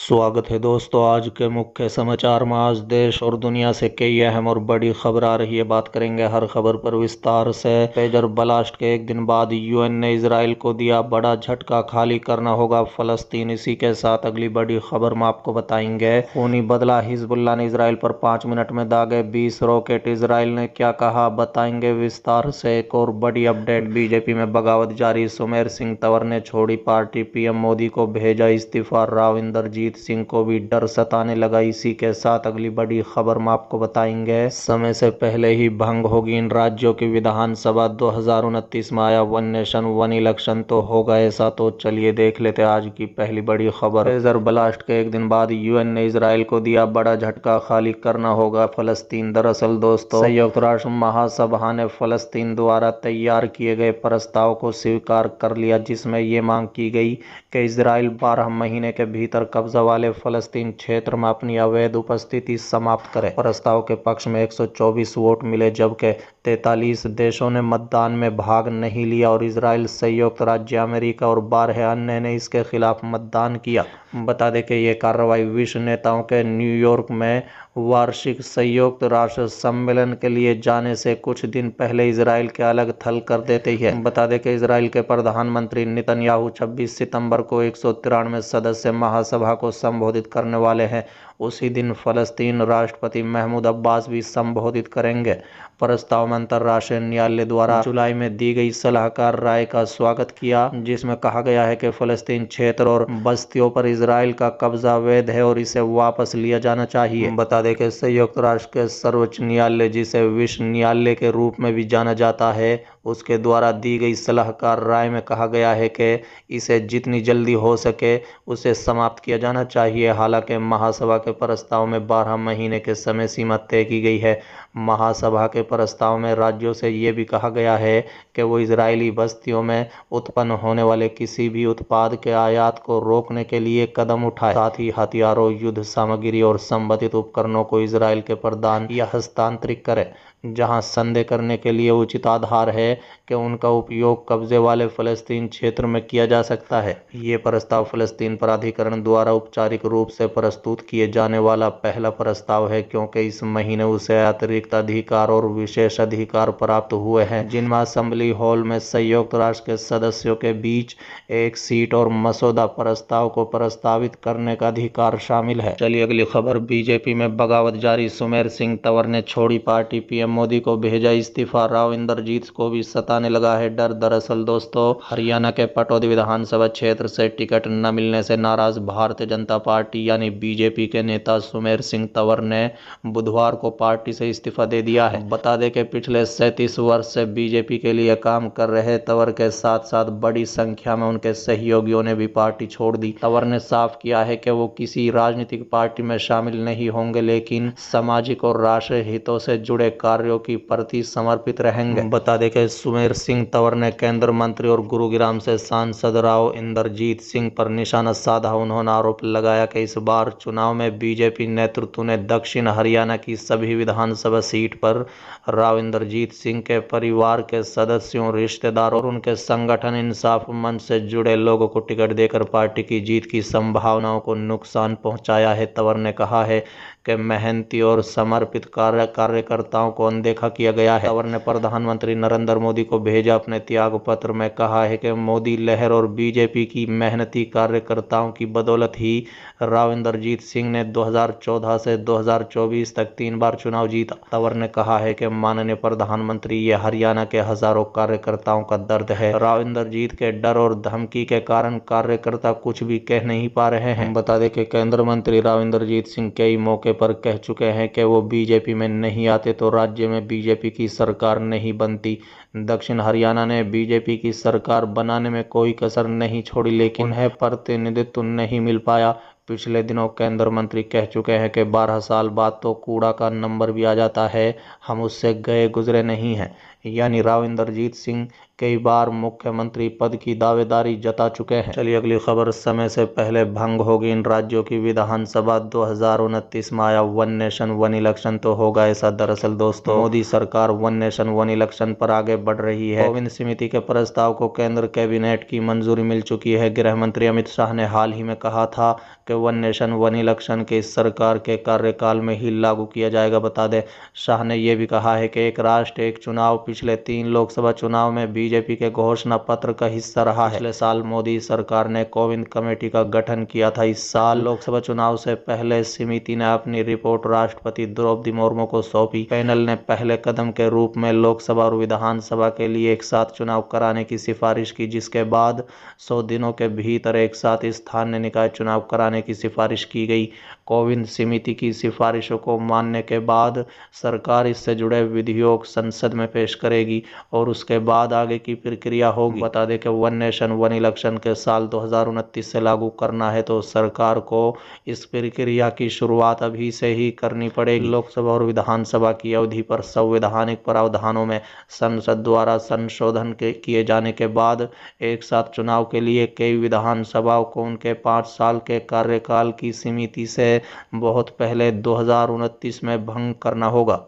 स्वागत है दोस्तों। आज के मुख्य समाचार में आज देश और दुनिया से कई अहम और बड़ी खबर आ रही है। बात करेंगे हर खबर पर विस्तार से। पेजर ब्लास्ट के एक दिन बाद यूएन ने इजराइल को दिया बड़ा झटका, खाली करना होगा फलस्तीन। इसी के साथ अगली बड़ी खबर में आपको बताएंगे खूनी बदला, हिजबुल्लाह ने इजराइल पर 5 मिनट में दागे 20 रॉकेट। इजराइल ने क्या कहा, बताएंगे विस्तार से। एक और बड़ी अपडेट, बीजेपी में बगावत जारी, सुमेर सिंह तंवर ने छोड़ी पार्टी, पीएम मोदी को भेजा इस्तीफा। राव इंदरजीत सिंह को भी डर सताने लगा। इसी के साथ अगली बड़ी खबर में आपको बताएंगे समय से पहले ही भंग होगी इन राज्यों की विधानसभा। 2029 में आया वन नेशन वन इलेक्शन तो होगा ऐसा। तो चलिए देख लेते आज की पहली बड़ी खबर। पेजर ब्लास्ट के एक दिन बाद यूएन ने इजराइल को दिया बड़ा झटका, खाली करना होगा फलस्तीन। दरअसल दोस्तों, संयुक्त राष्ट्र महासभा ने फलस्तीन द्वारा तैयार किए गए प्रस्ताव को स्वीकार कर लिया, जिसमें ये मांग की गई कि इजराइल 12 महीने के भीतर कब्जा वाले फलस्तीन क्षेत्र में अपनी अवैध उपस्थिति समाप्त करे। प्रस्ताव के पक्ष में 124 वोट मिले, जबकि 43 देशों ने मतदान में भाग नहीं लिया और इजराइल, संयुक्त राज्य अमेरिका और 12 अन्य ने इसके खिलाफ मतदान किया। बता दें कि ये कार्रवाई विश्व नेताओं के न्यूयॉर्क में वार्षिक संयुक्त राष्ट्र सम्मेलन के लिए जाने से कुछ दिन पहले इजराइल के अलग थल कर देते ही है। बता दें कि इजराइल के प्रधानमंत्री नेतन्याहू 26 सितंबर को 193 सदस्य महासभा को संबोधित करने वाले हैं। उसी दिन फलस्तीन राष्ट्रपति महमूद अब्बास भी संबोधित करेंगे। प्रस्ताव में अंतर्राष्ट्रीय न्यायालय द्वारा जुलाई में दी गई सलाहकार राय का स्वागत किया, जिसमें कहा गया है कि फलस्तीन क्षेत्र और बस्तियों पर इजराइल का कब्जा अवैध है और इसे वापस लिया जाना चाहिए। बता दें कि संयुक्त राष्ट्र के सर्वोच्च न्यायालय, जिसे विश्व न्यायालय के रूप में भी जाना जाता है, उसके द्वारा दी गई सलाहकार राय में कहा गया है कि इसे जितनी जल्दी हो सके उसे समाप्त किया जाना चाहिए। हालांकि महासभा के प्रस्ताव में 12 महीने के समय सीमा तय की गई है। महासभा के प्रस्ताव में राज्यों से ये भी कहा गया है कि वो इजरायली बस्तियों में उत्पन्न होने वाले किसी भी उत्पाद के आयात को रोकने के लिए कदम उठाए। साथ ही हथियारों, युद्ध सामग्री और संबंधित उपकरणों को इजराइल के प्रदान या हस्तांतरित करे जहां संदेह करने के लिए उचित आधार है कि उनका उपयोग कब्जे वाले फलस्तीन क्षेत्र में किया जा सकता है। ये प्रस्ताव फलस्तीन प्राधिकरण द्वारा औपचारिक रूप से प्रस्तुत किए जाने वाला पहला प्रस्ताव है, क्योंकि इस महीने उसे अतिरिक्त अधिकार और विशेष अधिकार प्राप्त हुए हैं, जिनमें असेंबली हॉल में संयुक्त राष्ट्र के सदस्यों के बीच एक सीट और मसौदा प्रस्ताव को प्रस्तावित करने का अधिकार शामिल है। चलिए अगली खबर। बीजेपी में बगावत जारी, सुमेर सिंह तंवर ने छोड़ी पार्टी, पीएम मोदी को भेजा इस्तीफा। राव इंदरजीत को भी सताने लगा है डर। दरअसल दोस्तों, हरियाणा के पटौदी विधानसभा क्षेत्र से टिकट न मिलने से नाराज भारतीय जनता पार्टी यानी बीजेपी के नेता सुमेर सिंह तंवर ने बुधवार को पार्टी से इस्तीफा दे दिया है। बता दें कि पिछले 37 वर्ष से बीजेपी के लिए काम कर रहे तंवर के साथ साथ बड़ी संख्या में उनके सहयोगियों ने भी पार्टी छोड़ दी। तंवर ने साफ किया है कि वो किसी राजनीतिक पार्टी में शामिल नहीं होंगे, लेकिन सामाजिक और राष्ट्रीय हितों से जुड़े कार्यों की प्रति समर्पित रहेंगे। बता दें कि सुमेर सिंह तंवर ने केंद्र मंत्री और गुरुग्राम से सांसद राव इंदरजीत सिंह पर निशाना साधा। उन्होंने आरोप लगाया कि इस बार चुनाव में बीजेपी नेतृत्व ने दक्षिण हरियाणा की सभी विधानसभा सीट पर राव इंदरजीत सिंह के परिवार के सदस्यों, रिश्तेदारों और उनके संगठन इंसाफ मंच से जुड़े लोगों को टिकट देकर पार्टी की जीत की संभावनाओं को नुकसान पहुंचाया है। तंवर ने कहा है कि मेहनती और समर्पित कार्यकर्ताओं को अनदेखा किया गया है। तंवर ने प्रधानमंत्री नरेंद्र मोदी को भेजा अपने त्याग पत्र में कहा है कि मोदी लहर और बीजेपी की मेहनती कार्यकर्ताओं की बदौलत ही राव इंदरजीत सिंह ने 2014 से 2024 तक 3 बार चुनाव जीता। तंवर ने कहा है कि माननीय प्रधानमंत्री, ये हरियाणा के हजारों कार्यकर्ताओं का दर्द है। राव इंदरजीत के डर और धमकी के कारण कार्यकर्ता कुछ भी कह नहीं पा रहे हैं। बता दें कि केंद्र मंत्री राव इंदरजीत सिंह कई मौके पर कह चुके हैं कि वो बीजेपी में नहीं आते तो राज्य में बीजेपी की सरकार नहीं बनती। दक्षिण हरियाणा ने बीजेपी की सरकार बनाने में कोई कसर नहीं छोड़ी, लेकिन उन्हें प्रतिनिधित्व नहीं मिल पाया। पिछले दिनों केंद्र मंत्री कह चुके हैं कि 12 साल बाद तो कूड़ा का नंबर भी आ जाता है, हम उससे गए गुजरे नहीं हैं। यानी राव इंद्रजीत सिंह कई बार मुख्यमंत्री पद की दावेदारी जता चुके हैं। चलिए अगली खबर। समय से पहले भंग होगी इन राज्यों की विधानसभा, 2029 में आया वन नेशन वन इलेक्शन तो होगा ऐसा। दरअसल दोस्तों, मोदी सरकार वन नेशन वन इलेक्शन पर आगे बढ़ रही है। कोविंद समिति के प्रस्ताव को केंद्र कैबिनेट की मंजूरी मिल चुकी है। गृह मंत्री अमित शाह ने हाल ही में कहा था कि वन नेशन वन इलेक्शन के इस सरकार के कार्यकाल में ही लागू किया जाएगा। बता दें, शाह ने यह भी कहा है कि एक राष्ट्र एक चुनाव पिछले 3 लोकसभा चुनाव में बीजेपी के घोषणा पत्र का हिस्सा रहा है। पिछले साल मोदी सरकार ने कोविंद कमेटी का गठन किया था। इस साल लोकसभा चुनाव से पहले समिति ने अपनी रिपोर्ट राष्ट्रपति द्रौपदी मुर्मू को सौंपी। पैनल ने पहले कदम के रूप में लोकसभा और विधानसभा के लिए एक साथ चुनाव कराने की सिफारिश की, जिसके बाद 100 दिनों के भीतर एक साथ स्थानीय निकाय चुनाव कराने की सिफारिश की गई। कोविंद समिति की सिफारिशों को मानने के बाद सरकार इससे जुड़े विधेयक संसद में पेश करेगी और उसके बाद आगे की प्रक्रिया होगी। बता दें कि वन नेशन वन इलेक्शन के साल 2029 से लागू करना है तो सरकार को इस प्रक्रिया की शुरुआत अभी से ही करनी पड़ेगी। लोकसभा और विधानसभा की अवधि पर संवैधानिक प्रावधानों में संसद द्वारा संशोधन किए जाने के बाद एक साथ चुनाव के लिए कई विधानसभाओं को उनके 5 साल के कार्यकाल की सीमिति से बहुत पहले 2029 में भंग करना होगा।